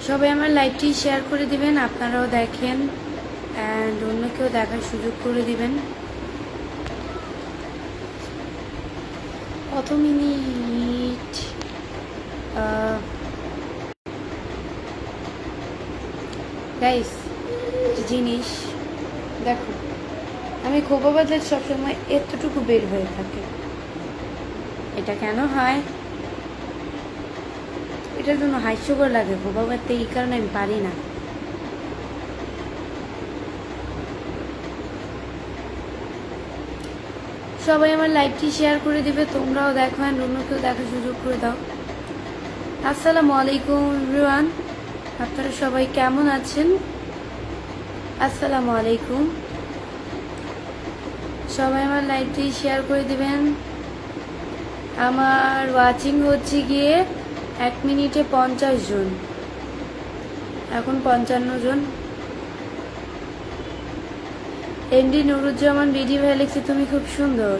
সবাই আমার লাইভটি শেয়ার করে দিবেন, আপনারাও দেখেন অ্যান্ড অন্যকেও দেখার সুযোগ করে দিবেন। কত মিনিট? গাইস, জিনিস দেখো, আমি খোপা বাদলে সবসময় এতটুকু বের হয়ে থাকে। এটা কেন হয়? এটার জন্য হাস্যকর লাগে খোপা বাঁধতে, এই কারণে আমি পারি না। সবাই আমার লাইভটি শেয়ার করে দিবে, তোমরাও দেখো অ্যান্ড অন্যকেও দেখার সুযোগ করে দাও। আসসালামু আলাইকুম এভরিওয়ান, আপনারা সবাই কেমন আছেন? আসসালামু আলাইকুম। সবাই আমার লাইভটি শেয়ার করে দিবেন। আমার ওয়াচিং হচ্ছে গিয়ে 1 মিনিটে 50 জন, এখন 55 জন। এমডি নুরুজ্জামান বিডি ভাই লিখছে তুমি খুব সুন্দর,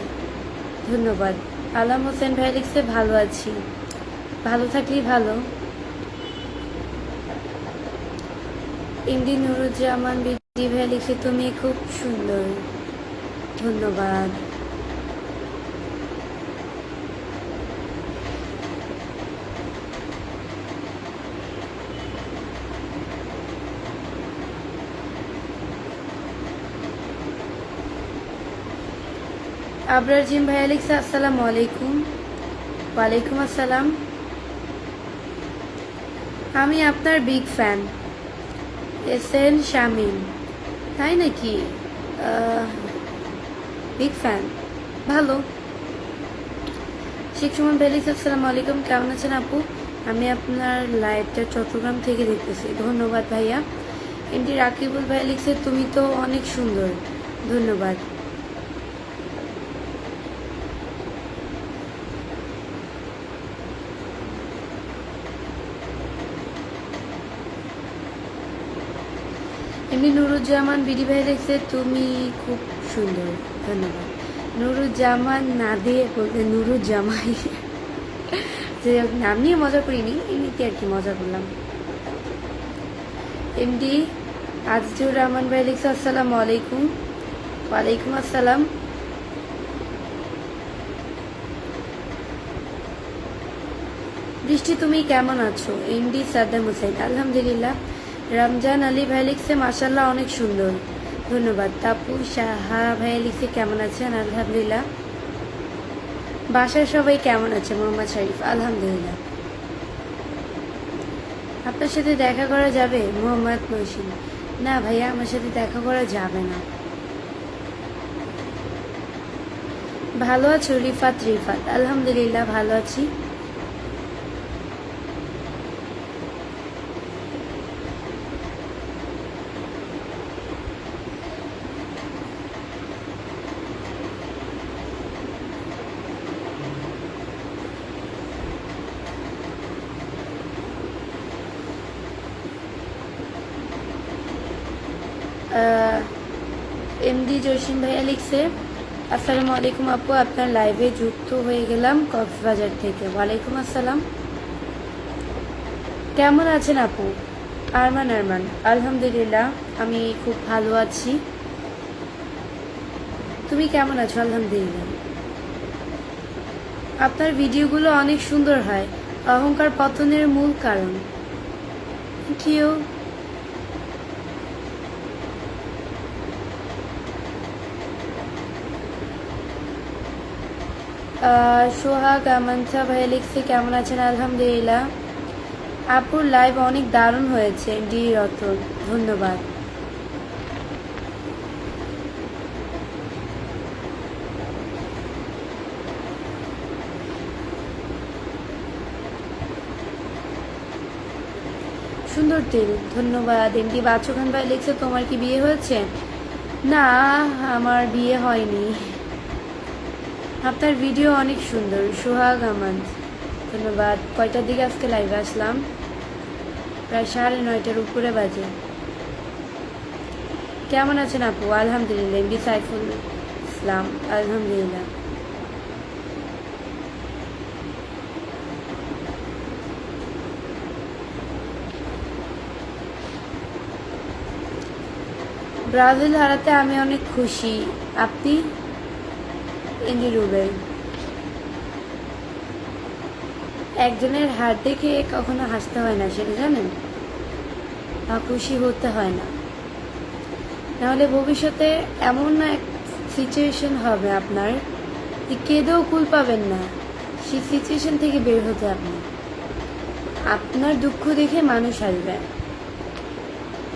ধন্যবাদ। আলাম হোসেন ভাই লিখছে ভালো আছি, ভালো থাকলেই ভালো। এমডি নুরুজ্জামান বিডি ভাই লিখছে তুমি খুব সুন্দর, ধন্যবাদ। আবরার জিম ভাইয়া লিখছে আসসালামু আলাইকুম। ওয়ালাইকুম আসসালাম। আমি আপনার বিগ ফ্যান, এসএন শামিম। তাই নাকি? বিগ ফ্যান, ভালো। শেখ সুমন ভাই লিখছে আসসালামু আলাইকুম, কেমন আছেন আপু? আমি আপনার লাইভটা চট্টগ্রাম থেকে দেখতেছি, ধন্যবাদ ভাইয়া। এমডি রাকিবুল ভাই লিখছে তুমি তো অনেক সুন্দর, ধন্যবাদ। এমনি নুরুজ্জামান বিডি ভাই লিখছে তুমি খুব সুন্দর, ধন্যবাদ। নুরুজ্জামান না দিয়ে বলতে নুরুজ্জামাই, যে নাম নিয়ে মজা করিনি, এমনিতে আর কি মজা করলাম। এমডি আজিজুর রহমান ভাই লিখছে আসসালামু আলাইকুম। ওয়ালাইকুম আসসালাম। বৃষ্টি তুমি কেমন আছো? এমডি সাদ্দাম হোসেন আলহামদুলিল্লাহ। রমজান আলী ভাই লিখছে মাশাল্লাহ অনেক সুন্দর, ধন্যবাদ। তাপু সাহা ভাই লিখছে কেমন আছেন? আলহামদুলিল্লাহ। বাসার সবাই কেমন আছে? মোহাম্মদ শরীফ আলহামদুলিল্লাহ। আপনার সাথে দেখা করা যাবে? মোহাম্মদ মহসিন না ভাইয়া, আমার সাথে দেখা করা যাবে না। ভালো আছো? রিফাত আলহামদুলিল্লাহ ভালো আছি। এমডি জসিম ভাইয়া লিখছে আসসালামু আলাইকুম আপু, আপনার লাইভে যুক্ত হয়ে গেলাম কক্সবাজার থেকে। ওয়ালাইকুম আসসালাম। কেমন আছেন আপু? আরমান আলহামদুলিল্লাহ আমি খুব ভালো আছি। তুমি কেমন আছো? আলহামদুলিল্লাহ। আপনার ভিডিওগুলো অনেক সুন্দর হয়, অহংকার পতনের মূল কারণ। Thank you. সোহাগ আমানসা ভাই লিখছে কেমন আছেন? আলহামদুলিল্লাহ। আপুর লাইভ অনেক দারুণ হয়েছে, ডি রতন ধন্যবাদ। সুন্দর তেল, ধন্যবাদ। এমডি বাচ্চু খান ভাই লিখছে তোমার কি বিয়ে হয়েছে? না, আমার বিয়ে হয়নি। আপনার ভিডিও অনেক সুন্দর। সোহাগ আমান ধন্যবাদ। কয়টার দিকে আজকে লাইভে আসলাম? প্রায় 9:30 উপরে বাজে। কেমন আছেন আপু? আলহামদুলিল্লাহ। এমডি সাইফুল ইসলাম আলহামদুলিল্লাহ। ব্রাজিল হারাতে আমি অনেক খুশি। আপনি? ইন্দি রুবেল। একজনের হার দেখে কখনো হাসতে হয় না, সেটা জানেন? বা খুশি হতে হয় না, নাহলে ভবিষ্যতে এমন না এক সিচুয়েশন হবে আপনার যে কেঁদেও কুল পাবেন না। সেই সিচুয়েশন থেকে বের হতে আপনি, আপনার দুঃখ দেখে মানুষ আসবে।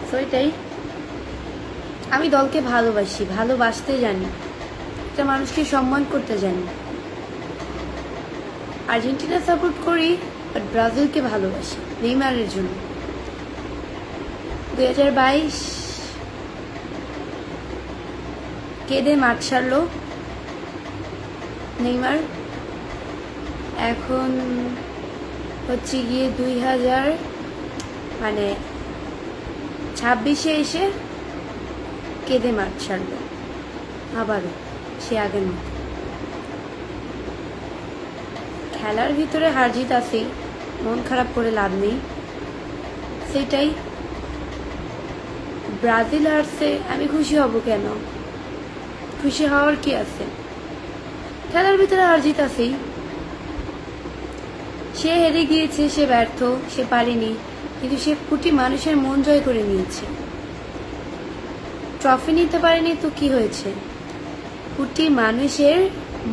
তো এটাই, আমি দলকে ভালোবাসি, ভালোবাসতে জানি, একটা মানুষকে সম্মান করতে জানি। আর্জেন্টিনা সাপোর্ট করি, বাট ব্রাজিলকে ভালোবাসি নেইমারের জন্য। 2022 কেঁদে মাঠ ছাড়লো নেইমার, এখন হচ্ছে গিয়ে 2026 এসে কেঁদে মাঠ ছাড়লো আবারও সে আগের মতো। খেলার ভিতরে হার জিত আছেই, মন খারাপ করে লাভ নেই। সেটাই, ব্রাজিল হারছে, আমি খুশি হব কেন? খুশি হওয়ার কি আছে? খেলার ভিতরে হার জিত আছেই। সে হেরে গিয়েছে, সে ব্যর্থ, সে পারেনি, কিন্তু সে কোটি মানুষের মন জয় করে নিয়েছে। ট্রফি নিতে পারেনি তো কি হয়েছে? কোটি মানুষের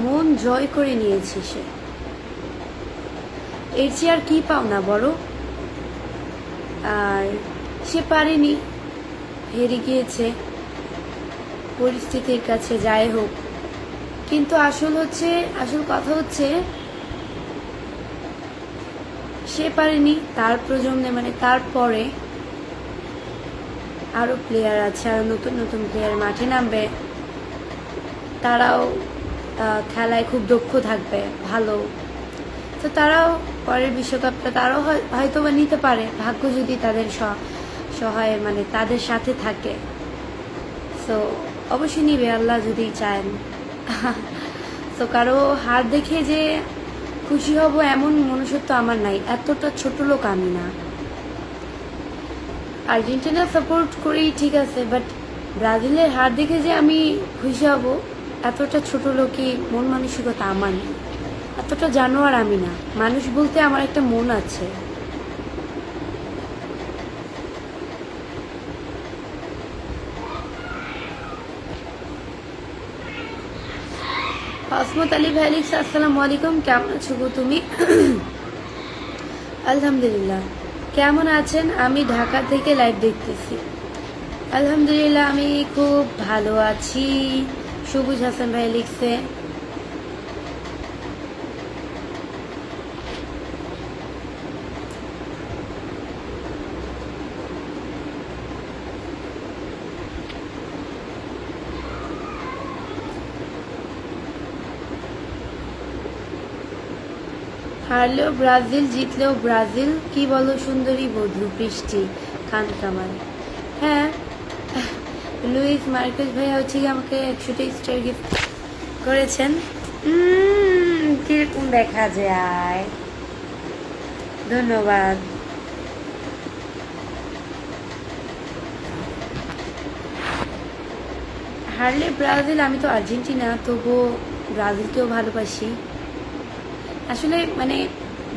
মন জয় করে নিয়েছে সে। এর চেয়ে আর কি পাও না বড়? আর সে পারেনি, হেরে গিয়েছে পরিস্থিতির কাছে, যাই হোক। কিন্তু আসল কথা হচ্ছে সে পারেনি, তার প্রজন্মে মানে তারপরে আরো প্লেয়ার আছে, আরো নতুন নতুন প্লেয়ার মাঠে নামবে, তারাও খেলায় খুব দক্ষ থাকবে, ভালো। তো তারাও পরের বিশ্বকাপটা তারাও হয়তো বা নিতে পারে, ভাগ্য যদি তাদের সহায় মানে তাদের সাথে থাকে। সো অবশ্যই নিবে আল্লাহ যদি চান। তো কারো হার দেখে যে খুশি হব এমন মনুষ্যত্ব আমার নাই, এতটা ছোট লোক আমি না। আর্জেন্টিনা সাপোর্ট করি ঠিক আছে, বাট ব্রাজিলের হার দেখে যে আমি খুশি হব এতটা ছোট লোকই মন মানসিকতা আমার নেই, এতটা জানোয়ার আমি না। মানুষ বলতে আমার একটা মন আছে। হসমত আলী ভাই লিখছে, আসসালামু আলাইকুম, কেমন আছো গো তুমি? আলহামদুলিল্লাহ। কেমন আছেন? আমি ঢাকা থেকে লাইভ দেখতেছি। আলহামদুলিল্লাহ, আমি খুব ভালো আছি। সবুজ হাসান ভাই লিখছে, হারলেও ব্রাজিল, জিতলেও ব্রাজিল। কি বলো সুন্দরী বধূ বৃষ্টি খান কামাল? হ্যাঁ, লুইস মার্কেস ভাই হচ্ছে কি আমাকে 100টা স্টার গিফট করেছেন। কিরকম দেখা যায়, ধন্যবাদ। হারলে ব্রাজিল, আমি তো আর্জেন্টিনা, তবুও ব্রাজিলকেও ভালোবাসি। আসলে মানে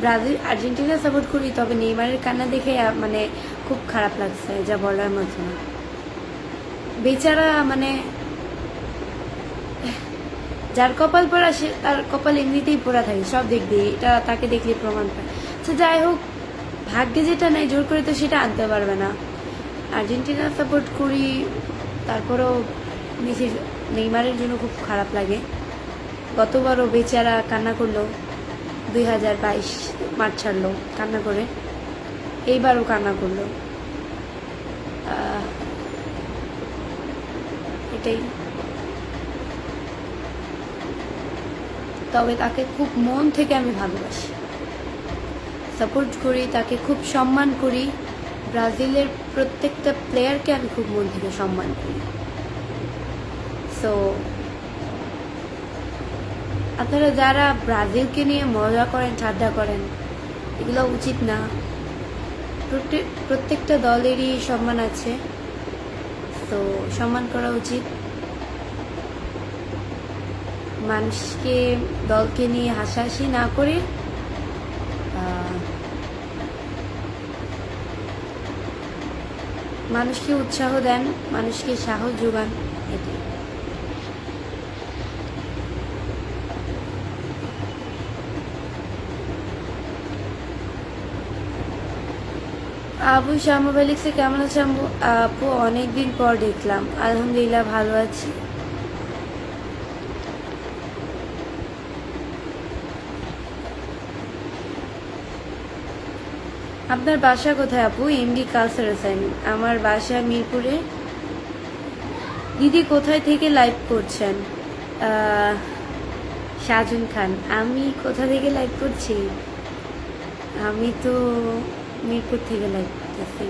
ব্রাজিল আর্জেন্টিনা সাপোর্ট করি, তবে নেইমারের কান্না দেখে মানে খুব খারাপ লাগছে, যা বলার মতো না। বেচারা মানে যার কপাল পড়া সে তার কপাল এমনিতেই পড়া থাকে, সব দিক দিয়ে, এটা তাকে দেখলে প্রমাণ পায়। তো যাই হোক, ভাগ্যে যেটা নেই জোর করে তো সেটা আনতে পারবে না। আর্জেন্টিনা সাপোর্ট করি, তারপরেও মেসির নেইমারের জন্য খুব খারাপ লাগে। গতবারও বেচারা কান্না করলো, 2022 মাঠ ছাড়লো কান্না করে, এইবারও কান্না করলো। এটাই। তবে তাকে খুব মন থেকে আমি ভালোবাসি, সাপোর্ট করি, তাকে খুব সম্মান করি। ব্রাজিলের প্রত্যেকটা প্লেয়ারকে আমি খুব মন থেকে সম্মান করি। সো আপনারা যারা ব্রাজিলকে নিয়ে মজা করেন, ঠাট্টা করেন, এগুলো উচিত না। প্রত্যেকটা দলেরই সম্মান আছে। তো সম্মান করা উচিত। মানুষকে দলকে নিয়ে হাসাহাসি না করে মানুষকে উৎসাহ দেন, মানুষকে সাহস যোগান, এটাই। আবু শামু লিখছে কেমন আছে আপু? অনেকদিন পর দেখলাম। আলহামদুলিল্লাহ ভালো আছি। আপনার বাসা কোথায় আপু? MD culture assignment. আমার বাসা মিরপুরে। দিদি কোথায় থেকে লাইভ করছেন? শাহজান খান। আমি কোথা থেকে লাইভ করছি? আমি তো মিরপুর থেকে লাইভ করতেছি।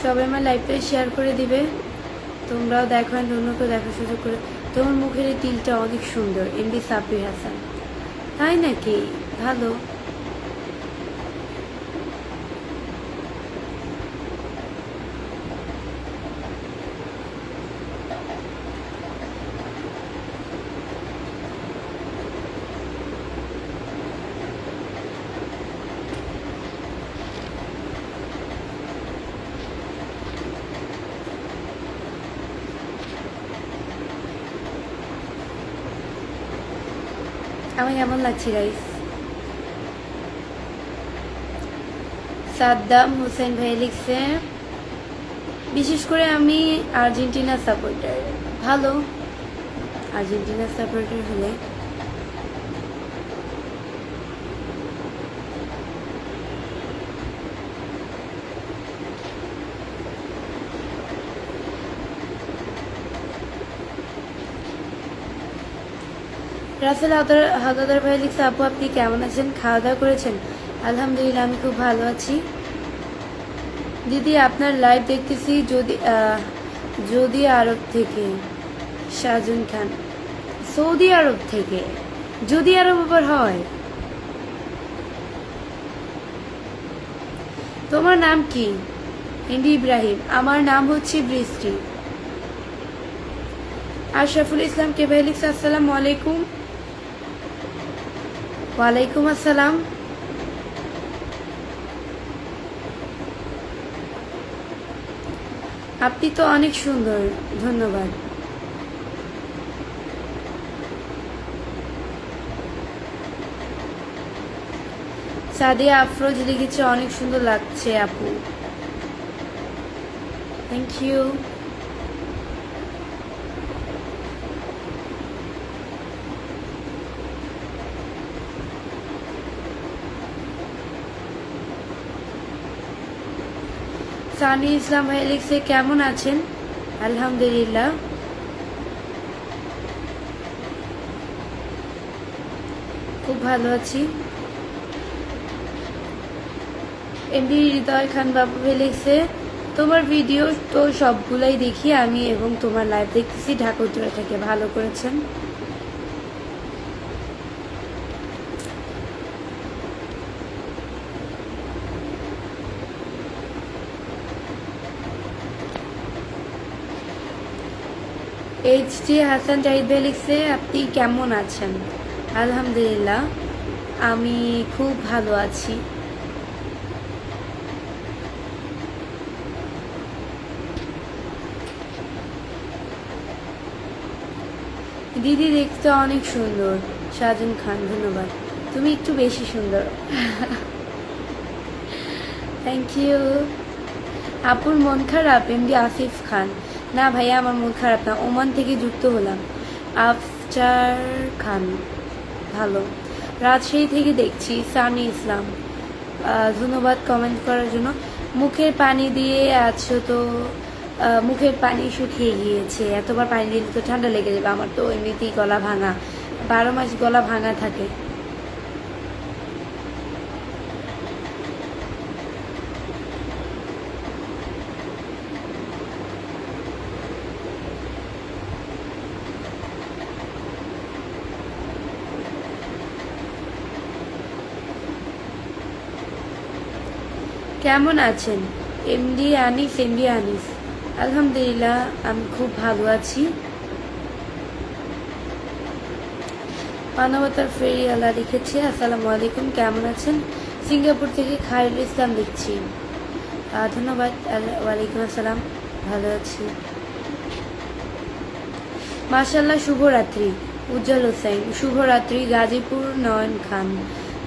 সবাই আমার লাইভটা শেয়ার করে দিবে, তোমরাও দেখো, অন্যকে দেখার সুযোগ করে। তোমার মুখের এই তিলটা অনেক সুন্দর। এমডি সাব্বির হাসান। তাই নাকি? ভালো। আমার কেমন লাগছে গাইস? সাদ্দাম হোসেন ভাই লিখছে বিশেষ করে আমি আর্জেন্টিনা সাপোর্টার। ভালো, আর্জেন্টিনা সাপোর্টার হলে রাসেল হাদাদার ভাই লিখছে আপু আপনি কেমন আছেন? খাওয়া দাওয়া করেছেন? আলহামদুলিল্লাহ আমি খুব ভালো আছি। দিদি আপনার লাইভ দেখতেছি যদি আরব থেকে। শাহজান খান। সৌদি আরব থেকে? যদি আরব আবার হয়? তোমার নাম কি? এমডি ইব্রাহিম। আমার নাম হচ্ছে বৃষ্টি। আশরাফুল ইসলাম কে ভাই লিখছে আসসালামু আলাইকুম। ওয়ালাইকুম আসসালাম। আপনি তো অনেক সুন্দর, ধন্যবাদ। সাদিয়া আফরোজ লিখেছে অনেক সুন্দর লাগছে আপু। Thank you. সানি ইসলাম ভাই লিখছে কেমন আছেন? আলহামদুলিল্লাহ খুব ভালো আছি। এমডি হৃদয় খান বাবু ভাই লিখছে তোমার ভিডিও তো সবগুলাই দেখি আমি এবং তোমার লাইভ দেখতেছি ঢাকা উত্তরা থেকে। ভালো করেছেন। এইচটি হাসান জাহিদ ভাই লিখছে আপনি কেমন আছেন? আলহামদুলিল্লাহ আমি খুব ভালো আছি। দিদি দেখতে অনেক সুন্দর। শাহজান খান ধন্যবাদ, তুমি একটু বেশি সুন্দর। Thank you. আপুর মন খারাপ? এমডি আসিফ খান। না ভাইয়া আমার মন খারাপ না, ওমান থেকে যুক্ত হলাম। আফজার খান ভালো। রাজশাহী থেকে দেখছি। সানি ইসলাম ধন্যবাদ কমেন্ট করার জন্য। মুখের পানি দিয়ে আছো তো? মুখের পানি শুকিয়ে গিয়েছে, এতবার পানি দিলে তো ঠান্ডা লেগে যাবে। আমার তো এমনিতেই গলা ভাঙা, 12 মাস গলা ভাঙা থাকে। কেমন আছেন? এমডি আনিস। আলহামদুলিল্লাহ, আমি খুব ভালো আছি। মানবতার ফেরিওয়ালা লিখেছি, আসসালামু আলাইকুম, কেমন আছেন? সিঙ্গাপুর থেকে খায়রুল ইসলাম লিখছি। ধন্যবাদ। ওয়ালাইকুম আসসালাম, ভালো আছি। মাশাল্লাহ, শুভরাত্রি। উজ্জ্বল হোসেন, শুভরাত্রি।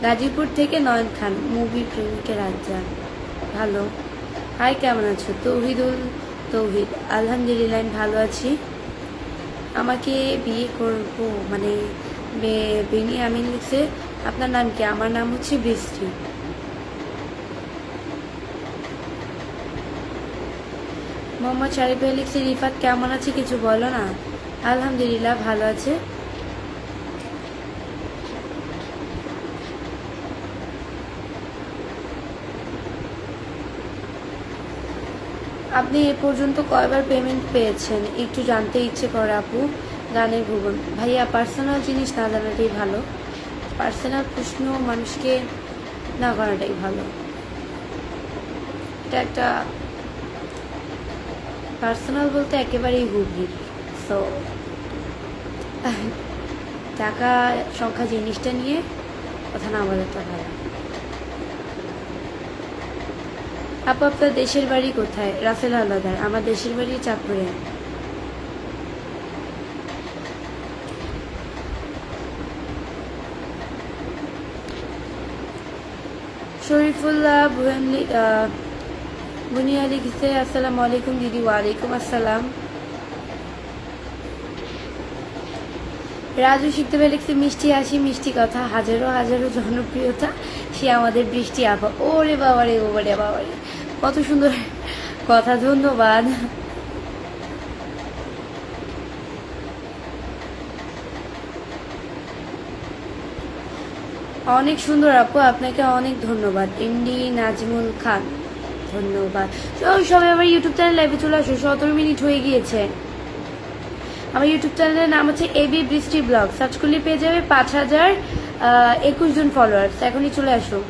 গাজীপুর থেকে নয়ন খান, মুভি প্রেমিকের রাজা। ভালো। হাই, কেমন আছো? তৌহিদ, আলহামদুলিল্লাহ আমি ভালো আছি। আমাকে বিয়ে করবো মানে বেনি আমিন লিখছে। আপনার নাম কি? আমার নাম হচ্ছে বৃষ্টি। মোহাম্মদ শারিফ ভাই লিখছে, রিফাত কেমন আছে, কিছু বলো না। আলহামদুলিল্লাহ ভালো আছে। আপনি এ পর্যন্ত কয়বার পেমেন্ট পেয়েছেন একটু জানতে ইচ্ছে করে আপু। গানের ভুবন ভাইয়া, পার্সোনাল জিনিস না জানাটাই ভালো। পার্সোনাল প্রশ্ন মানুষকে না করাটাই ভালো। এটা একটা পার্সোনাল বলতে একেবারেই গভীর। সো টাকা সংখ্যা জিনিসটা নিয়ে কথা না বলাটা ভালো। আপু, আপনার দেশের বাড়ি কোথায়? রাসেল হাওলাদার, আমার দেশের বাড়ি চাঁদপুরে। শরীফুল্লাহ বুনিয়া লিখছে, আসসালামু আলাইকুম দিদি। ওয়ালাইকুম আসসালাম। রাজু শিখতে পেরে লিখছে, মিষ্টি হাসি মিষ্টি কথা, হাজারো হাজারো জনপ্রিয়তা, সে আমাদের বৃষ্টি আপা। ওরে বাবারে, ওরে বাবারে, কত সুন্দর কথা, ধন্যবাদ। অনেক সুন্দর আপু, আপনাকে অনেক ধন্যবাদ। এমডি নাজমুল খান, ধন্যবাদ। সবাই আমার ইউটিউব চ্যানেল লাইভে চলে আসো, 17 মিনিট হয়ে গিয়েছে। আমার ইউটিউব চ্যানেলের নাম হচ্ছে এবি বৃষ্টি ব্লগ, সার্চ করলে পেয়ে যাবে 5021 জন ফলোয়ার্স। এখনই চলে আসো।